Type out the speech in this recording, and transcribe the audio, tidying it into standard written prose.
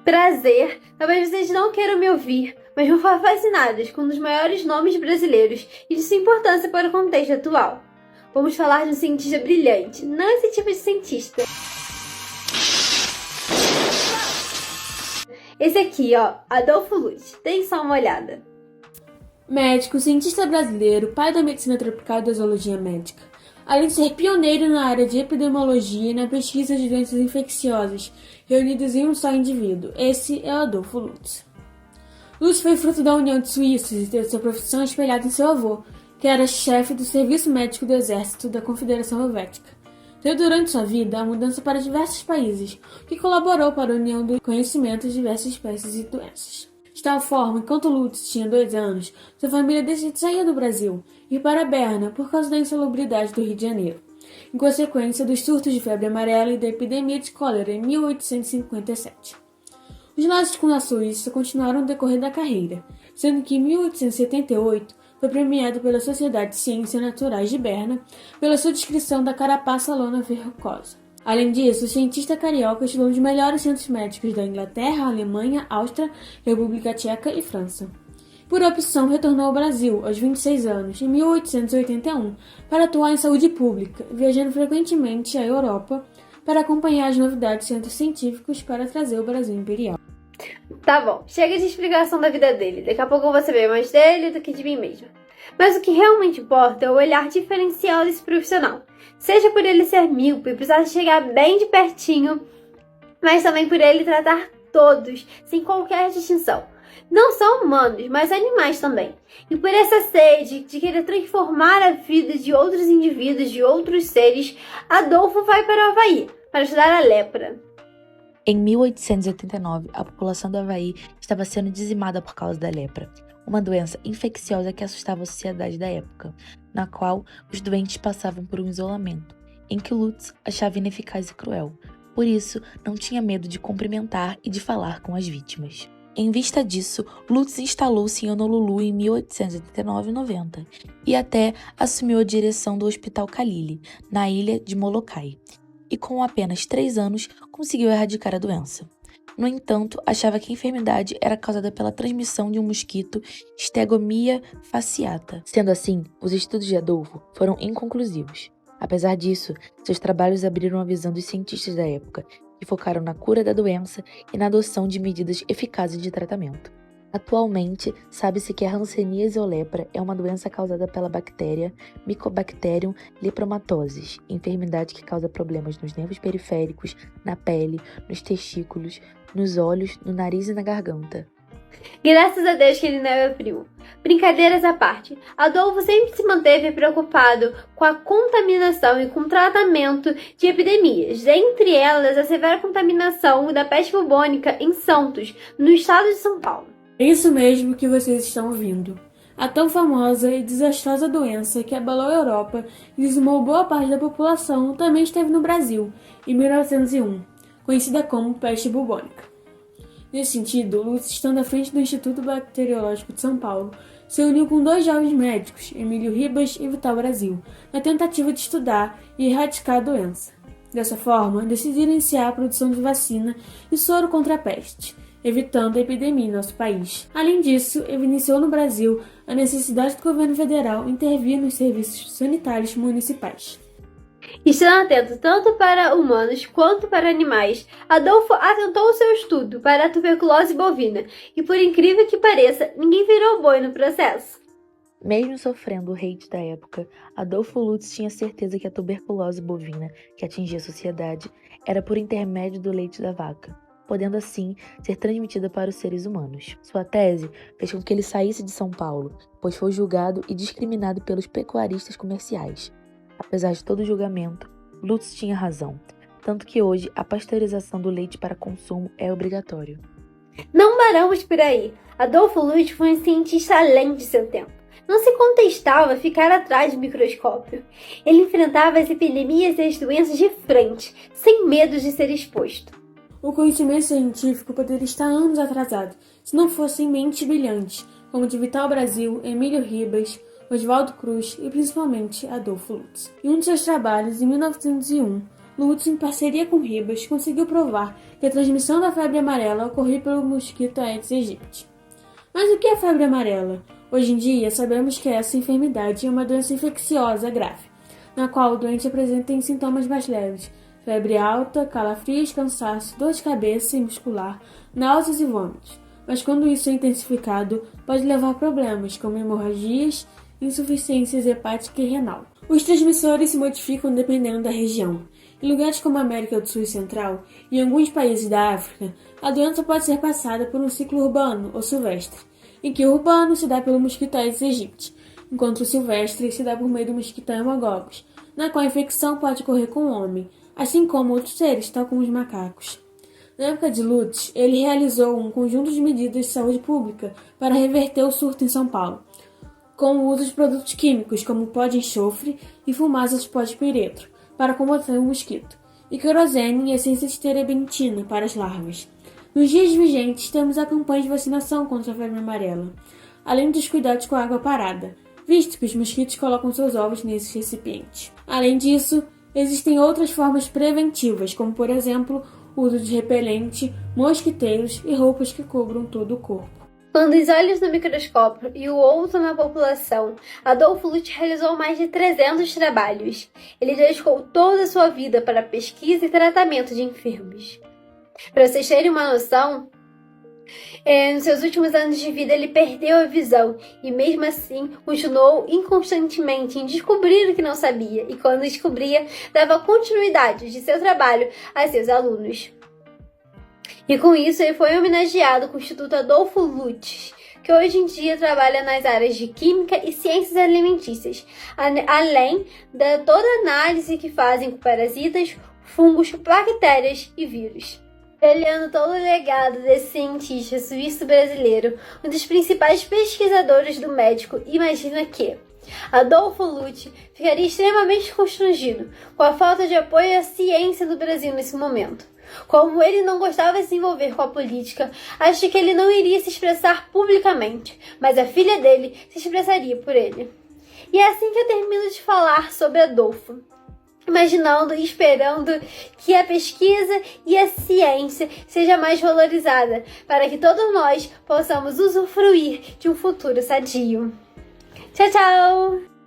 Prazer, talvez vocês não queiram me ouvir, mas vão ficar fascinados com um dos maiores nomes brasileiros e de sua importância para o contexto atual. Vamos falar de um cientista brilhante, não esse tipo de cientista. Esse aqui, ó, Adolfo Lutz, deem só uma olhada. Médico, cientista brasileiro, pai da medicina tropical e da zoologia médica. Além de ser pioneiro na área de epidemiologia e na pesquisa de doenças infecciosas reunidas em um só indivíduo, esse é o Adolfo Lutz. Lutz foi fruto da união de suíços e teve sua profissão espelhada em seu avô, que era chefe do Serviço Médico do Exército da Confederação Helvética. Teve durante sua vida a mudança para diversos países, o que colaborou para a união do conhecimento de diversas espécies e doenças. De tal forma, enquanto Lutz tinha 2 anos, sua família decidiu sair do Brasil e ir para Berna por causa da insalubridade do Rio de Janeiro, em consequência dos surtos de febre amarela e da epidemia de cólera em 1857. Os laços com a Suíça continuaram no decorrer da carreira, sendo que em 1878 foi premiado pela Sociedade de Ciências Naturais de Berna pela sua descrição da carapaça lona verrucosa. Além disso, o cientista carioca estudou nos melhores centros médicos da Inglaterra, Alemanha, Áustria, República Tcheca e França. Por opção, retornou ao Brasil aos 26 anos, em 1881, para atuar em saúde pública, viajando frequentemente à Europa para acompanhar as novidades dos centros científicos para trazer o Brasil imperial. Tá bom, chega de explicação da vida dele, daqui a pouco eu vou saber mais dele do que de mim mesma. Mas o que realmente importa é o olhar diferencial desse profissional. Seja por ele ser míope e precisar chegar bem de pertinho, mas também por ele tratar todos, sem qualquer distinção. Não só humanos, mas animais também. E por essa sede de querer transformar a vida de outros indivíduos, de outros seres, Adolfo vai para o Havaí, para estudar a lepra. Em 1889, a população do Havaí estava sendo dizimada por causa da lepra, uma doença infecciosa que assustava a sociedade da época, na qual os doentes passavam por um isolamento, em que Lutz achava ineficaz e cruel. Por isso, não tinha medo de cumprimentar e de falar com as vítimas. Em vista disso, Lutz instalou-se em Honolulu em 1889-90 e até assumiu a direção do Hospital Kalili, na ilha de Molokai, e com apenas 3 anos conseguiu erradicar a doença. No entanto, achava que a enfermidade era causada pela transmissão de um mosquito Stegomyia fasciata. Sendo assim, os estudos de Adolfo foram inconclusivos. Apesar disso, seus trabalhos abriram a visão dos cientistas da época, que focaram na cura da doença e na adoção de medidas eficazes de tratamento. Atualmente, sabe-se que a hanseníase ou lepra é uma doença causada pela bactéria Mycobacterium lepromatosis, enfermidade que causa problemas nos nervos periféricos, na pele, nos testículos, nos olhos, no nariz e na garganta. Graças a Deus que ele não é primo. Brincadeiras à parte, Adolfo sempre se manteve preocupado com a contaminação e com o tratamento de epidemias, dentre elas a severa contaminação da peste bubônica em Santos, no estado de São Paulo. É isso mesmo que vocês estão ouvindo. A tão famosa e desastrosa doença que abalou a Europa e dizimou boa parte da população também esteve no Brasil, em 1901, conhecida como peste bubônica. Nesse sentido, Lutz, estando à frente do Instituto Bacteriológico de São Paulo, se uniu com 2 jovens médicos, Emílio Ribas e Vital Brasil, na tentativa de estudar e erradicar a doença. Dessa forma, decidiram iniciar a produção de vacina e soro contra a peste, evitando a epidemia em nosso país. Além disso, evidenciou no Brasil a necessidade do governo federal intervir nos serviços sanitários municipais. Estando atento tanto para humanos quanto para animais, Adolfo atentou o seu estudo para a tuberculose bovina e, por incrível que pareça, ninguém virou boi no processo. Mesmo sofrendo o hate da época, Adolfo Lutz tinha certeza que a tuberculose bovina que atingia a sociedade era por intermédio do leite da vaca, podendo assim ser transmitida para os seres humanos. Sua tese fez com que ele saísse de São Paulo, pois foi julgado e discriminado pelos pecuaristas comerciais. Apesar de todo o julgamento, Lutz tinha razão, tanto que hoje a pasteurização do leite para consumo é obrigatório. Não paramos por aí. Adolfo Lutz foi um cientista além de seu tempo. Não se contestava ficar atrás do microscópio. Ele enfrentava as epidemias e as doenças de frente, sem medo de ser exposto. O conhecimento científico poderia estar anos atrasado, se não fossem mentes brilhantes, como de Vital Brasil, Emílio Ribas, Oswaldo Cruz e principalmente Adolfo Lutz. Em um de seus trabalhos, em 1901, Lutz, em parceria com Ribas, conseguiu provar que a transmissão da febre amarela ocorria pelo mosquito Aedes aegypti. Mas o que é febre amarela? Hoje em dia, sabemos que essa enfermidade é uma doença infecciosa grave, na qual o doente apresenta sintomas mais leves: febre alta, calafrios, cansaço, dor de cabeça e muscular, náuseas e vômitos. Mas quando isso é intensificado, pode levar a problemas como hemorragias, insuficiência hepática e renal. Os transmissores se modificam dependendo da região. Em lugares como a América do Sul e Central e em alguns países da África, a doença pode ser passada por um ciclo urbano ou silvestre, em que o urbano se dá pelo mosquito Aedes aegypti, enquanto o silvestre se dá por meio do mosquito Haemococcus, na qual a infecção pode ocorrer com o homem, assim como outros seres, tal como os macacos. Na época de Lutz, ele realizou um conjunto de medidas de saúde pública para reverter o surto em São Paulo, com o uso de produtos químicos como pó de enxofre e fumaça de pó de piretro, para combater o mosquito, e querosene e essência de terebentina para as larvas. Nos dias vigentes, temos a campanha de vacinação contra a febre amarela, além dos cuidados com a água parada, visto que os mosquitos colocam seus ovos nesses recipientes. Além disso, existem outras formas preventivas, como por exemplo, o uso de repelente, mosquiteiros e roupas que cubram todo o corpo. Quando os olhos no microscópio e o outro na população, Adolfo Lutz realizou mais de 300 trabalhos. Ele dedicou toda a sua vida para a pesquisa e tratamento de enfermos. Para vocês terem uma noção, nos seus últimos anos de vida ele perdeu a visão e mesmo assim continuou inconstantemente em descobrir o que não sabia e quando descobria, dava continuidade de seu trabalho a seus alunos. E com isso ele foi homenageado com o Instituto Adolfo Lutz, que hoje em dia trabalha nas áreas de Química e Ciências Alimentícias, além da toda a análise que fazem com parasitas, fungos, bactérias e vírus. Olhando todo o legado desse cientista suíço-brasileiro, um dos principais pesquisadores do médico, imagina que Adolfo Lutz ficaria extremamente constrangido com a falta de apoio à ciência do Brasil nesse momento. Como ele não gostava de se envolver com a política, acho que ele não iria se expressar publicamente, mas a filha dele se expressaria por ele. E é assim que eu termino de falar sobre Adolfo, imaginando e esperando que a pesquisa e a ciência seja mais valorizada, para que todos nós possamos usufruir de um futuro sadio. Tchau, tchau!